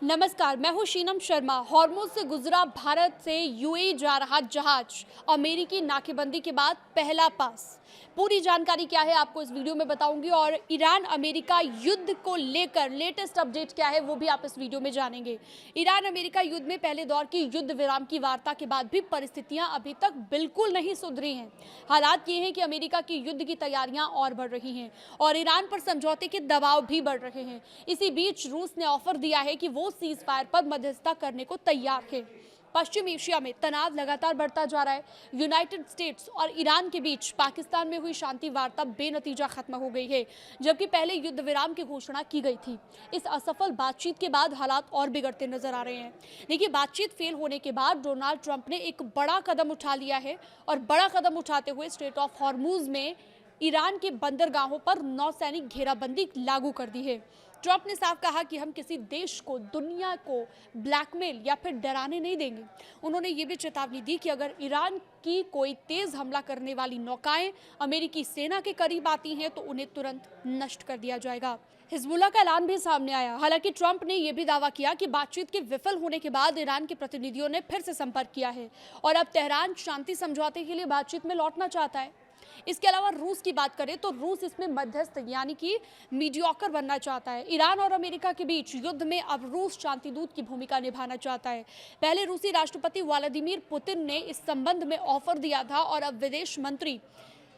नमस्कार, मैं हूं शीनम शर्मा। हॉर्मुज़ से गुजरा भारत से यूएई जा रहा जहाज अमेरिकी नाकेबंदी के बाद पहला पास। पूरी जानकारी क्या है आपको इस वीडियो में बताऊंगी और ईरान अमेरिका युद्ध को लेकर लेटेस्ट अपडेट क्या है वो भी आप इस वीडियो में जानेंगे। ईरान अमेरिका युद्ध में पहले दौर की युद्ध विराम की वार्ता के बाद भी परिस्थितियां अभी तक बिल्कुल नहीं सुधरी हैं। हालात ये हैं कि अमेरिका की युद्ध की तैयारियां और बढ़ रही हैं और ईरान पर समझौते के दबाव भी बढ़ रहे हैं। इसी बीच रूस ने ऑफर दिया है कि वो सीज फायर पर मध्यस्थता करने को तैयार है। पश्चिम एशिया में तनाव लगातार बढ़ता जा रहा है। यूनाइटेड स्टेट्स और ईरान के बीच पाकिस्तान में हुई शांति वार्ता बेनतीजा खत्म हो गई है, जबकि पहले युद्ध विराम की घोषणा की गई थी। इस असफल बातचीत के बाद हालात और बिगड़ते नजर आ रहे हैं। देखिए, बातचीत फेल होने के बाद डोनाल्ड ट्रंप ने एक बड़ा कदम उठा लिया है और बड़ा कदम उठाते हुए स्ट्रेट ऑफ हॉर्मुज़ में ईरान के बंदरगाहों पर नौसैनिक घेराबंदी लागू कर दी है। ट्रंप ने साफ कहा कि हम किसी देश को, दुनिया को ब्लैकमेल या फिर डराने नहीं देंगे। उन्होंने ये भी चेतावनी दी कि अगर ईरान की कोई तेज हमला करने वाली नौकाएं अमेरिकी सेना के करीब आती हैं तो उन्हें तुरंत नष्ट कर दिया जाएगा। हिजबुल्लाह का ऐलान भी सामने आया। हालांकि ट्रंप ने यह भी दावा किया कि बातचीत के विफल होने के बाद ईरान के प्रतिनिधियों ने फिर से संपर्क किया है और अब तेहरान शांति समझौते के लिए बातचीत में लौटना चाहता है। इसके अलावा रूस की बात करें तो रूस इसमें मध्यस्थ यानी कि मीडियोकर बनना चाहता है। ईरान और अमेरिका के बीच युद्ध में अब रूस शांतिदूत की भूमिका निभाना चाहता है। पहले रूसी राष्ट्रपति व्लादिमीर पुतिन ने इस संबंध में ऑफर दिया था और अब विदेश मंत्री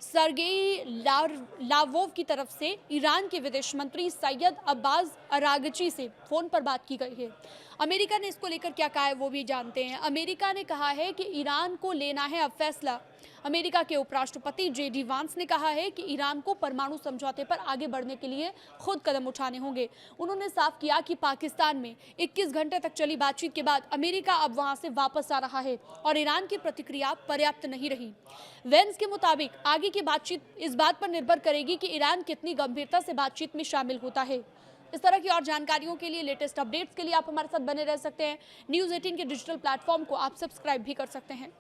सर्गेई लावरोव की तरफ से ईरान के विदेश मंत्री सैयद अब्बास अरागची से फोन पर बात की गई है। अमेरिका ने इसको लेकर क्या कहा है वो भी जानते हैं। अमेरिका ने कहा है कि ईरान को लेना है अब फैसला। अमेरिका के उपराष्ट्रपति जेडी वांस ने कहा है कि ईरान को परमाणु समझौते पर आगे बढ़ने के लिए खुद कदम उठाने होंगे। उन्होंने साफ किया कि पाकिस्तान में 21 घंटे तक चली बातचीत के बाद अमेरिका अब वहां से वापस आ रहा है और ईरान की प्रतिक्रिया पर्याप्त नहीं रही। वेंस के मुताबिक आगे की बातचीत इस बात पर निर्भर करेगी कि ईरान कितनी गंभीरता से बातचीत में शामिल होता है। इस तरह की और जानकारियों के लिए, लेटेस्ट अपडेट्स के लिए आप हमारे साथ बने रह सकते हैं। न्यूज़ 18 के डिजिटल प्लेटफॉर्म को आप सब्सक्राइब भी कर सकते हैं।